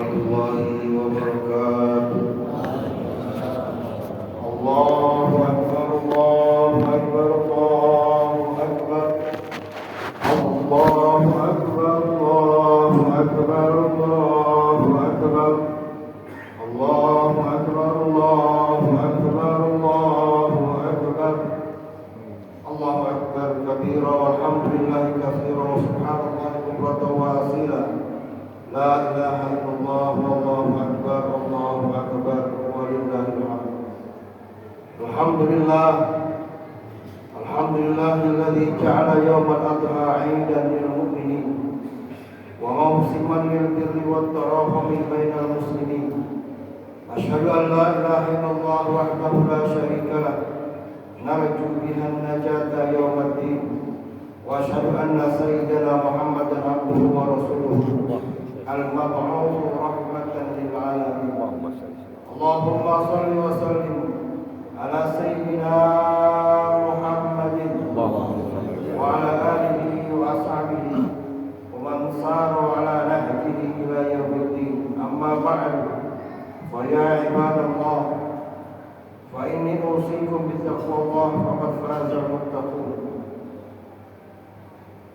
warahmatullahi wabarakatuh. Allahu akbar, Allahu akbar, Allahu akbar. Allahu akbar, Allahu akbar, Allahu akbar. Allahu akbar, Allahu akbar, Allahu akbar. Allahu akbar kabira walhamdulillahi katsira wa subhanallahi bukratan wa asila. La ilaha illallah wallahu akbar, Allahu akbar walillahil hamd. Alhamdulillah. Alhamdulillahilladzi ja'ala yawmal adha 'iidan lil mu'minin wa mawsiman lil birri wat tarahumi bainal muslimin. Asyhadu an la ilaha illallah wahdahu la syarika lah. Narju biha an-najata yawmiddin. Wa asyhadu anna sayyidana Muhammadan abduhu wa rasuluhu al-mab'uts rahmatan lil alamin. Allahumma shalli wa sallim ala sayyidina Muhammadin wa ala alihi wa ashabihi wa man sara ala nahjihi ila yaumiddin. Amma ba'du. Wa ya ibadallah, fa inni usikum bittaqwallah faqad fazal muttaqun.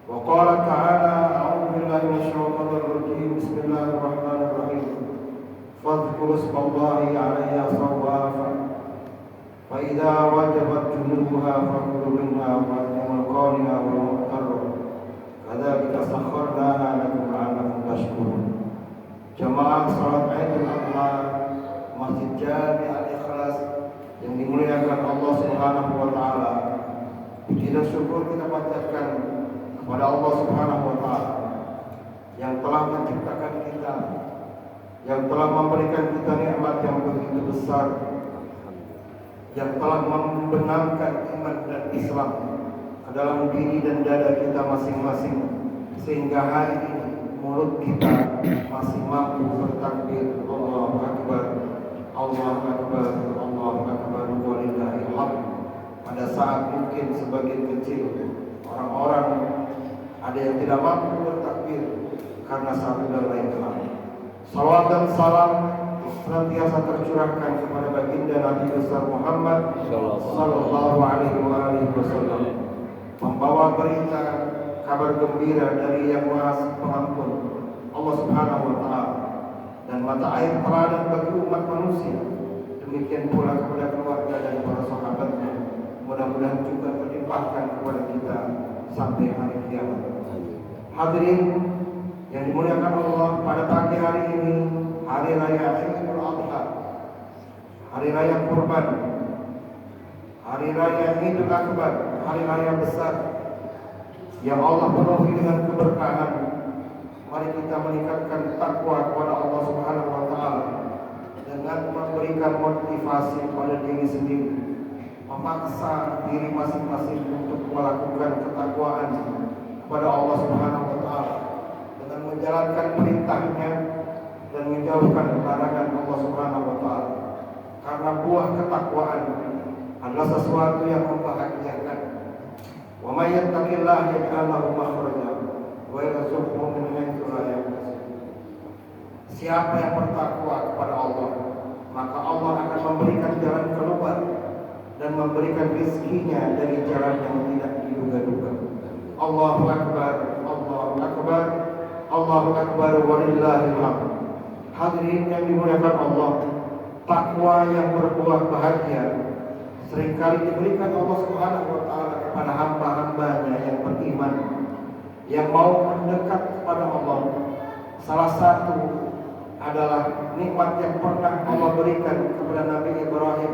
Wa qala ta'ala a'udzu billahi minasyaitonir rajim. Bismillahirrahmanirrahim. Fadhkuru ismallahi 'alayha sawwafa fa idza wajabat junubuha fakulu minha wa atimul qawla wal muqtarra kadzalika sakharnaha lakum la'allakum tashkurun. Jamaah salat Idul Adha Masjid Jami' Al-Ikhlas yang dimuliakan Allah Subhanahu wa taala. Puji dan syukur kita panjatkan kepada Allah Subhanahu wa taala yang telah menciptakan kita, yang telah memberikan kita nikmat yang begitu besar, yang telah membenamkan iman dan Islam ke dalam diri dan dada kita masing-masing, sehingga hari ini mulut kita masih mampu bertakbir Allahu Akbar, Allahu Akbar, Allahu Akbar walillahil hamd. Pada saat mungkin sebagian kecil orang-orang ada yang tidak mampu bertakbir karena satu dan lain hal. Salawat dan salam senantiasa tercurahkan kepada baginda Nabi besar Muhammad sallallahu alaihi wasallam, membawa berita kabar gembira dari Yang Maha Pengampun, Allah Subhanahu wa taala, dan mata air teladan bagi umat manusia. Demikian pula kepada keluarga dan para sahabatnya. Mudah-mudahan juga terlimpahkan kepada kita sampai hari kiamat. Hadirin yang dimuliakan Allah, pada pagi hari ini hari raya Idul Adha, hari raya kurban, hari raya Idul Akbar, hari raya besar yang Allah penuhi dengan keberkahan. Mari kita meningkatkan takwa kepada Allah Subhanahu wa taala dengan memberikan motivasi pada diri sendiri, memaksa diri masing-masing untuk melakukan ketakwaan kepada Allah Subhanahu wa taala dengan menjalankan perintahnya dan menjauhkan larangan Allah Subhanahu wa taala. Karena buah ketakwaan adalah sesuatu yang membahagiakan. Wa may yattaqillaha yaj'al lahu makhraja wa yarzuqhu min haitsu la yahtasib. Siapa yang bertakwa kepada Allah, maka Allah akan memberikan jalan keluar dan memberikan rizkinya dari jalan yang tidak diduga-duga. Allahu Akbar, Allahu Akbar, Allahu Akbar walillahil hamd. Hadirin yang dimuliakan Allah, takwa yang berbuah bahagia seringkali diberikan Allah Subhanahu wa taala kepada hamba-hambanya yang beriman, yang mau mendekat kepada Allah. Salah satu adalah nikmat yang pernah Allah berikan kepada Nabi Ibrahim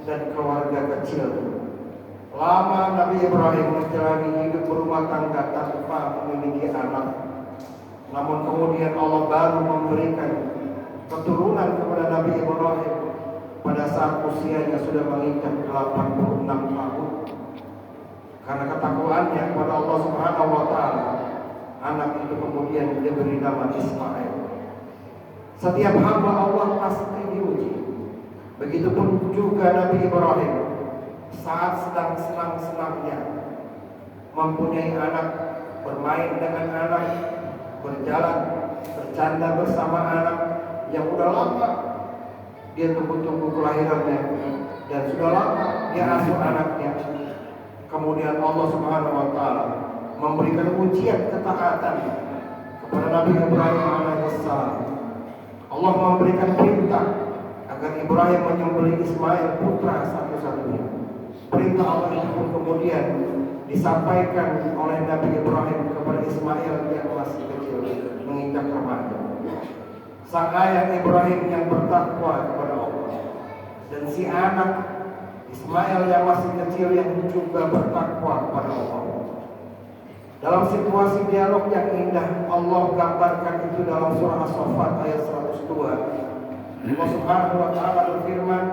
dan keluarga kecil. Lama Nabi Ibrahim menjalani hidup berumah tangga tanpa memiliki anak. Namun kemudian Allah baru memberikan keturunan kepada Nabi Ibrahim pada saat usianya sudah menginjak 86 tahun. Karena ketakwaannya kepada Allah Subhanahu wa taala, anak itu kemudian diberi nama Ismail. Setiap hamba Allah pasti diuji. Begitupun juga Nabi Ibrahim saat sedang senang-senangnya mempunyai anak, bermain dengan anak, berjalan, bercanda bersama anak, yang udah lama dia tunggu-tunggu kelahirannya dan sudah lama dia asuh anaknya. Kemudian Allah Subhanahu wa taala memberikan ujian ketaatan kepada Nabi Ibrahim alaihissalam. Allah memberikan perintah agar Ibrahim menyembelih Ismail putra satu-satunya. Perintah Allah itu pun kemudian disampaikan oleh Nabi Ibrahim kepada Ismail yang masih kecil menginjak remaja. Sang ayah Ibrahim yang bertakwa kepada Allah dan si anak Ismail yang masih kecil yang juga bertakwa kepada Allah. Dalam situasi dialog yang indah, Allah gambarkan itu dalam surah As-Saffat ayat 102. Allah Subhanahu wa taala berfirman,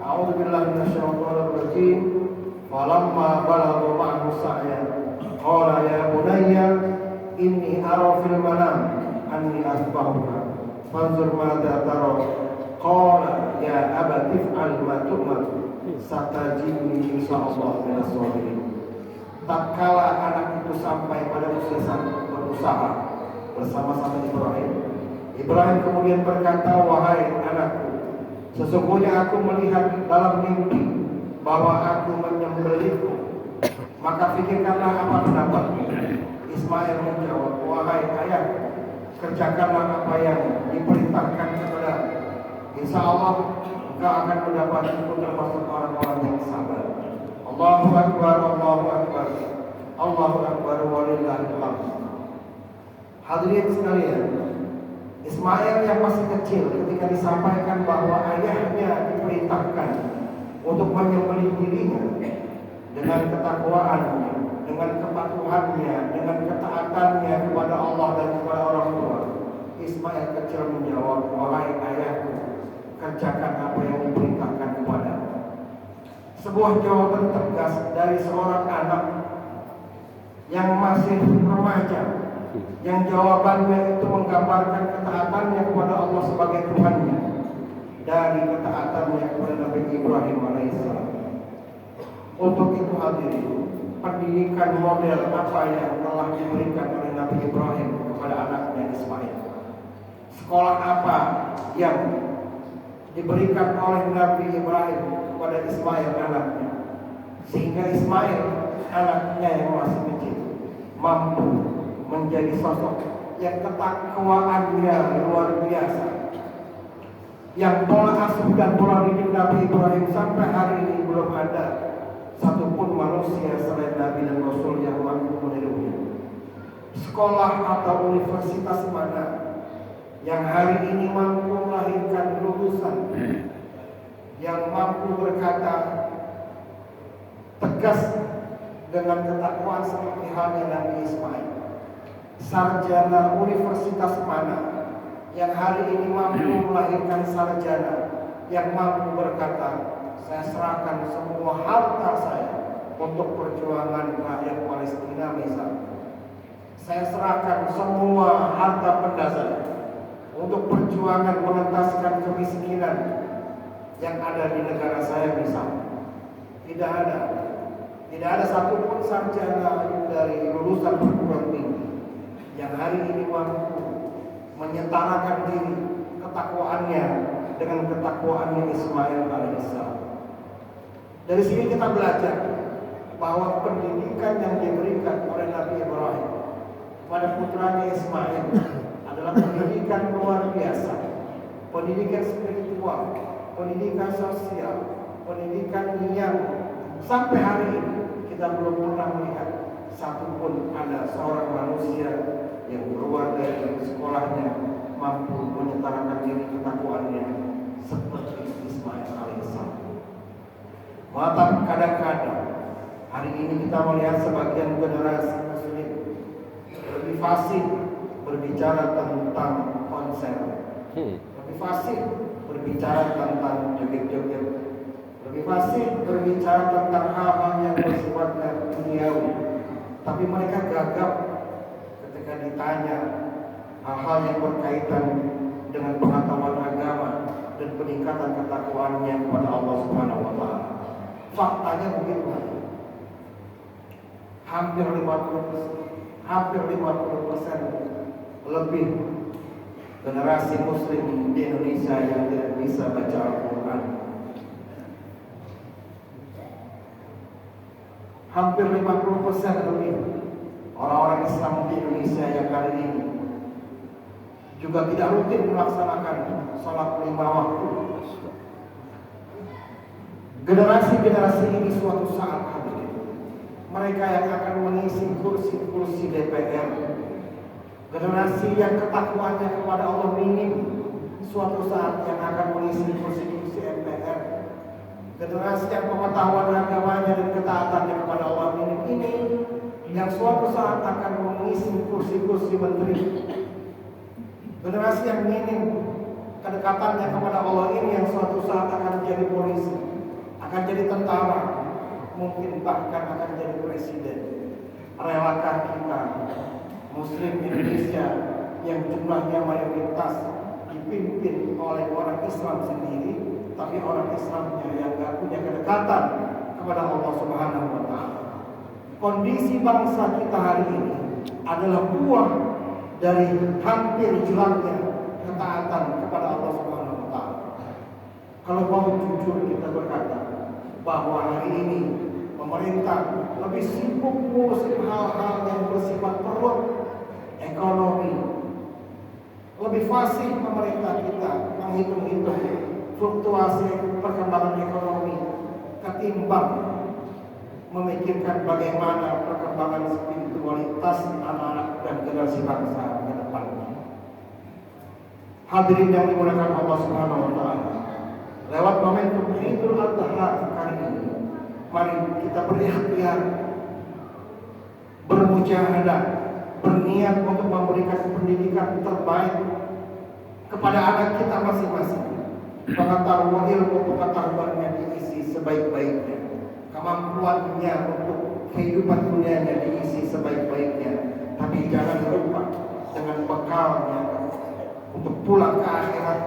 "A'udzubillahi minasyaitonir rajim. Falamma balagha ma'ahu sa'ya, qala ya bunayya inni ara fil manam anni asbahuka. Fanzur madza tara." Qala ya abati if'al ma tu'mar. Satajiduni insyaallah minas sabirin. Tatkala anak itu sampai pada usia berusaha bersama-sama Ibrahim, Ibrahim kemudian berkata, "Wahai anakku, sesungguhnya aku melihat dalam mimpi bahwa aku menyembelihmu. Maka fikirkanlah apa pendapatmu." Ismail menjawab, "Wahai ayah, kerjakanlah apa yang diperintahkan kepadamu. Insya Allah engkau akan mendapatku termasuk orang-orang yang sabar." Allahu Akbar, Allahu Akbar, Allahu Akbar, walillahil hamd. Hadirin sekalian, Ismail yang masih kecil ketika disampaikan bahwa ayahnya diperintahkan untuk menyembelih dirinya dengan ketakwaannya, dengan kepatuhannya, dengan ketaatannya kepada Allah dan kepada orang tua, Ismail kecil menjawab, "Wahai ayahku, kerjakan apa yang diperintahkan kepadamu." Sebuah jawaban tegas dari seorang anak yang masih remaja, yang jawabannya itu menggambarkan ketaatannya kepada Allah sebagai Tuhannya dari ketaatannya kepada Nabi Ibrahim alaihissalam. Untuk itu hadirin, pendidikan model apa yang telah diberikan oleh Nabi Ibrahim kepada anaknya Ismail? Sekolah apa yang diberikan oleh Nabi Ibrahim kepada Ismail anaknya, sehingga Ismail anaknya yang masih kecil mampu menjadi sosok yang ketakwaannya luar biasa, yang pola asuh dan pola didik Nabi Ibrahim sampai hari ini belum ada satupun manusia selain Nabi dan Rasul yang mampu menirunya. Sekolah atau universitas mana yang hari ini mampu melahirkan lulusan yang mampu berkata tegas dengan ketakwaan seperti halnya Nabi Ismail? Sarjana universitas mana yang hari ini mampu melahirkan sarjana yang mampu berkata, "Saya serahkan semua harta saya untuk perjuangan rakyat Palestina misalnya. Saya serahkan semua harta benda saya untuk perjuangan mengentaskan kemiskinan yang ada di negara saya misalnya." Tidak ada satupun sarjana dari lulusan perguruan tinggi yang hari ini mampu menyetarakan diri ketakwaannya dengan ketakwaannya Ismail alaihissalam. Dari sini kita belajar bahwa pendidikan yang diberikan oleh Nabi Ibrahim pada putranya Ismail adalah pendidikan luar biasa, pendidikan spiritual, pendidikan sosial, pendidikan yang sampai hari ini kita belum pernah melihat satupun ada seorang manusia yang keluar dari sekolahnya mampu menyetarakan diri ketakwaannya seperti Ismail alaihissalam. Maka kadang-kadang hari ini kita melihat sebagian generasi muslim lebih fasih berbicara tentang konser, lebih fasih berbicara tentang joget-joget, lebih fasih berbicara tentang hal-hal yang bersifat duniawi. Tapi mereka gagap ketika ditanya hal-hal yang berkaitan dengan pengetahuan agama dan peningkatan ketakwaannya kepada Allah Subhanahu wa taala. Faktanya begitu. Hampir 50% lebih generasi muslim di Indonesia yang tidak bisa baca Al-Quran. Hampir 50% lebih orang-orang Islam di Indonesia yang kali ini juga tidak rutin melaksanakan sholat 5 waktu. Generasi-generasi ini suatu saat hadir, mereka yang akan mengisi kursi-kursi DPR, generasi yang ketakwaannya kepada Allah minim, suatu saat yang akan mengisi kursi-kursi MPR, generasi yang pengetahuan agamanya dan ketaatannya kepada Allah minim ini, yang suatu saat akan mengisi kursi-kursi menteri, generasi yang minim kedekatannya kepada Allah ini, yang suatu saat akan menjadi polisi, akan jadi tentara, mungkin bahkan akan jadi presiden. Relakah kita Muslim Indonesia yang jumlahnya mayoritas dipimpin oleh orang Islam sendiri, tapi orang Islamnya yang gak punya kedekatan kepada Allah Subhanahu wa Ta'ala? Kondisi bangsa kita hari ini adalah buah dari hampir hilangnya ketaatan kepada Allah Subhanahu wa Ta'ala. Kalau mau jujur kita berkata bahwa hari ini pemerintah lebih sibuk ngurusin hal-hal yang bersifat perut, ekonomi. Lebih fasih pemerintah kita menghitung-hitung fluktuasi perkembangan ekonomi ketimbang memikirkan bagaimana perkembangan spiritualitas anak-anak dan generasi bangsa ke depan. Hadirin yang dimuliakan Allah Subhanahu wa Ta'ala, lewat momentum Idul Adha kali ini, mari kita berikhtiar, bermujahadah, berniat untuk memberikan pendidikan terbaik kepada anak kita masing-masing. Pengetahuan pengetahuannya diisi sebaik-baiknya, kemampuannya untuk kehidupan dunianya diisi sebaik-baiknya, tapi jangan lupa dengan bekalnya untuk pulang ke akhirat,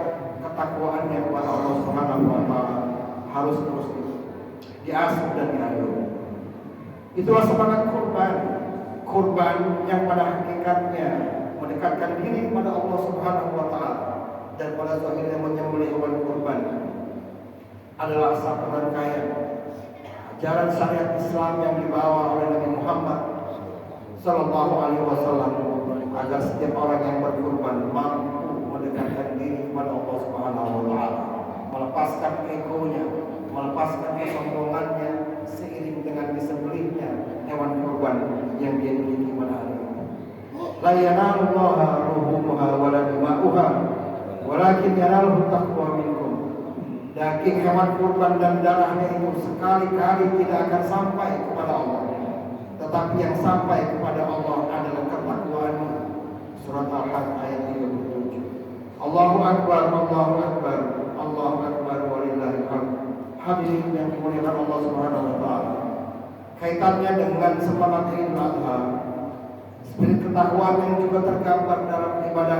ketakwaannya kepada Allah Subhanahu wa Ta'ala harus terus diasuh dan diayomi. Itulah semangat kurban yang pada hakikatnya mendekatkan diri kepada Allah Subhanahu wa Ta'ala, dan pada zahirnya menyembelih hewan kurban adalah satu rangkaian ajaran syariat Islam yang dibawa oleh Nabi Muhammad Sallallahu Alaihi Wasallam, agar setiap orang yang berkurban mampu mendekatkan diri kepada Allah Subhanahu wa Ta'ala, melepaskan egonya, melepaskan kesombongannya seiring dengan disembelihnya hewan kurban yang dia miliki pada hari ini. La yanalullaha ruhumuha wa la dima'uha walakin yanaluhu taqwa minkum. Daging hewan kurban dan darahnya itu sekali-kali tidak akan sampai kepada Allah, tetapi yang sampai kepada Allah adalah ketakwaan. Surat Al-Hajj ayat 37. Allahu Akbar, Allahu Akbar, Allahu Akbar walillahil hamd. Hadirin yang dimuliakan Allah Subhanahu wa Ta'ala, kaitannya dengan semangat Idul Adha, spirit ketakwaan yang juga tergambar dalam ibadah